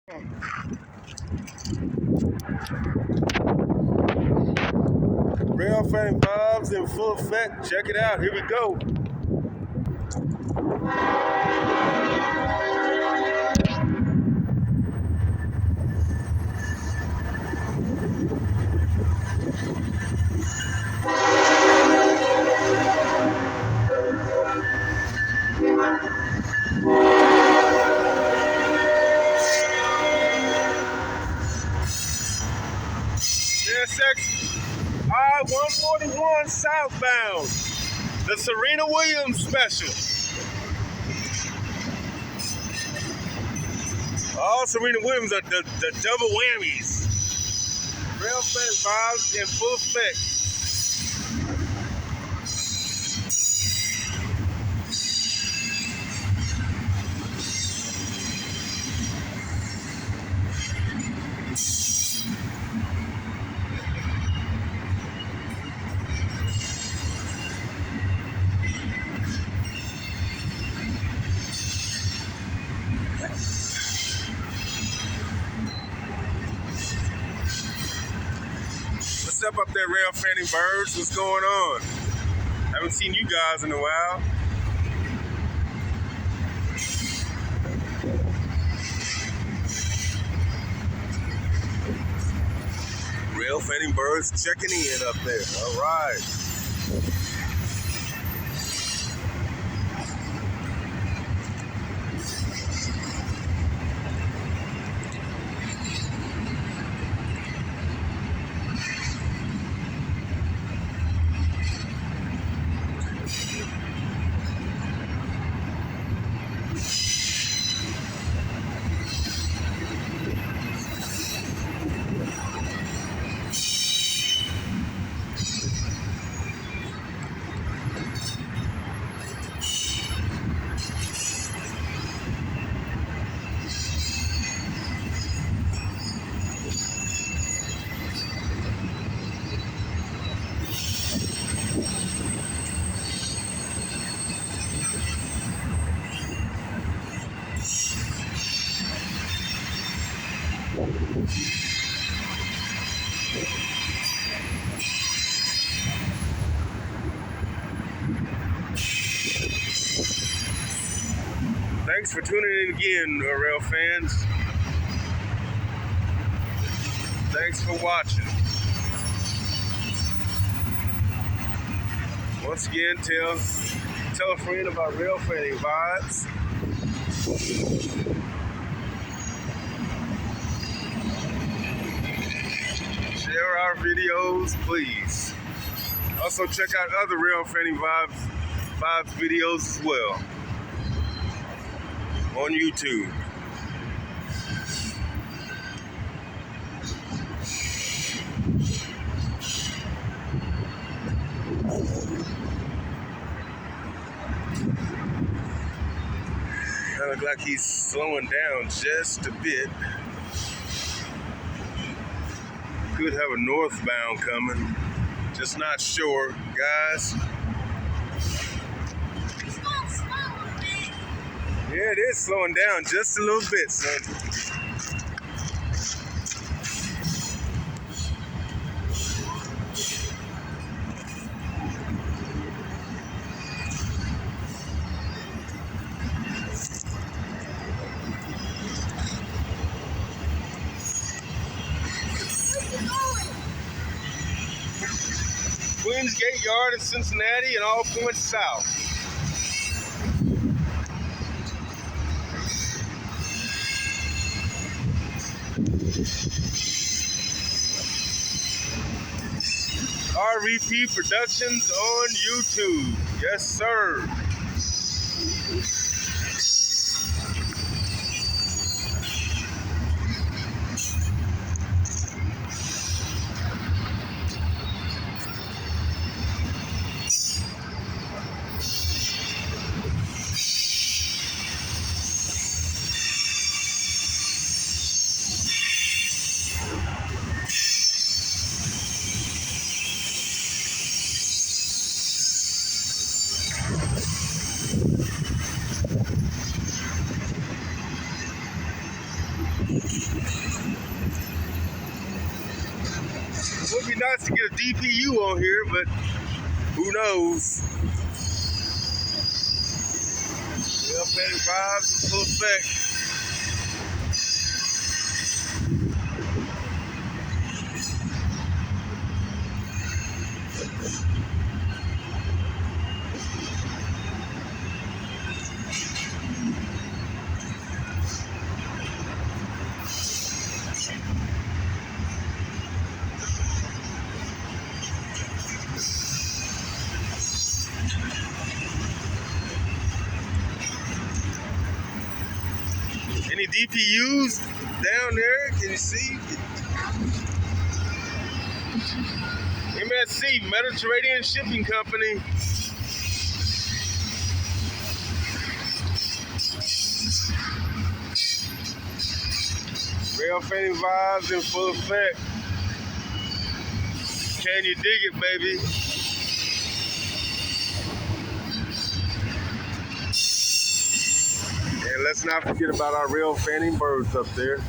Rail fanning vibes in full effect. Check it out. Here we go. CSX I141 southbound. The Serena Williams special. All Serena Williams are the double whammies. Rail fanning vibes in full effect. What's up there, rail fanning birds? What's going on? Haven't seen you guys in a while. Rail fanning birds checking in up there. All right. Thanks for tuning in again, rail fans. Thanks for watching. Once again, tell a friend about rail fanning vibes. Share our videos, please. Also check out other rail fanning vibes videos as well on YouTube. Kind of look like he's slowing down just a bit. Could have a northbound coming. Just not sure, guys. Yeah, it is slowing down just a little bit, son. Queens Gate Yard in Cincinnati and all points south. RVP Productions on YouTube. Yes, sir. It would be nice to get a DPU on here, but who knows? RAILFANNING vibes in full effect. Any DPUs down there? Can you see? MSC, Mediterranean Shipping Company. RAILFANNING vibes in full effect. Can you dig it, baby? And let's not forget about our RAILFANNING birds up there.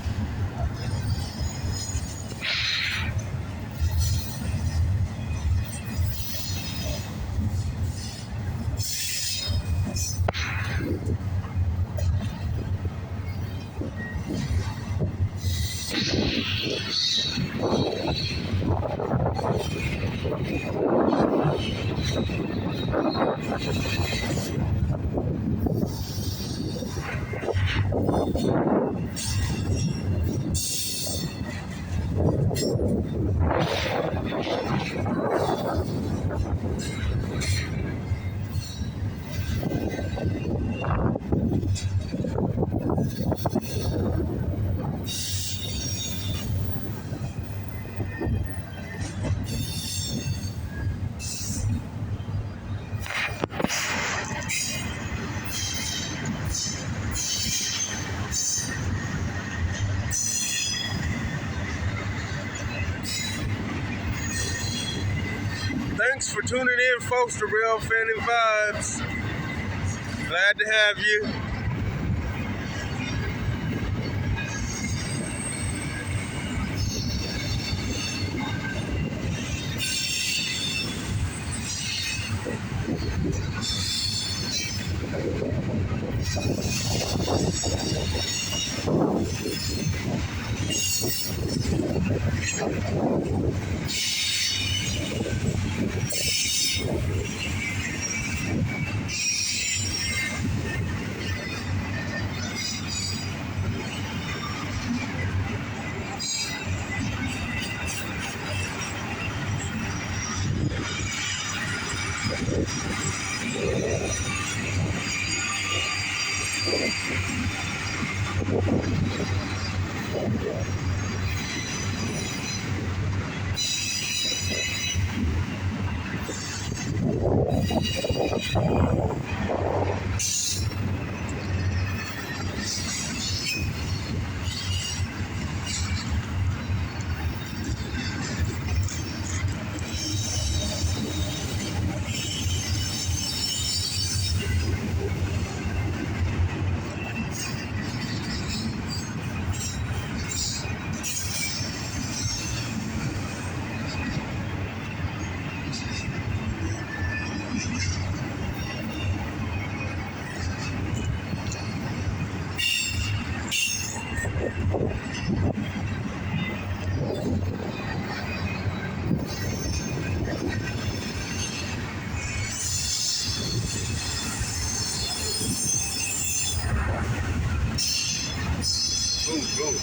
Thanks for tuning in, folks, to RAILFANNING Vibes. Glad to have you.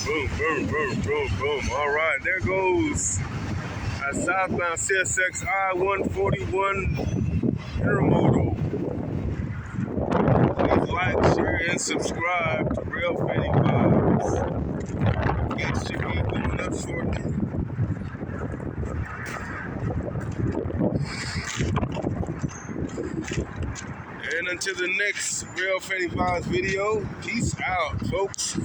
Boom, boom, boom, boom, boom. All right, there goes our southbound CSX i141 intermodal. Please like, share, and subscribe to RAILFANNING Vibes. It should be going up shortly. And until the next RAILFANNING Vibes video, peace out, folks.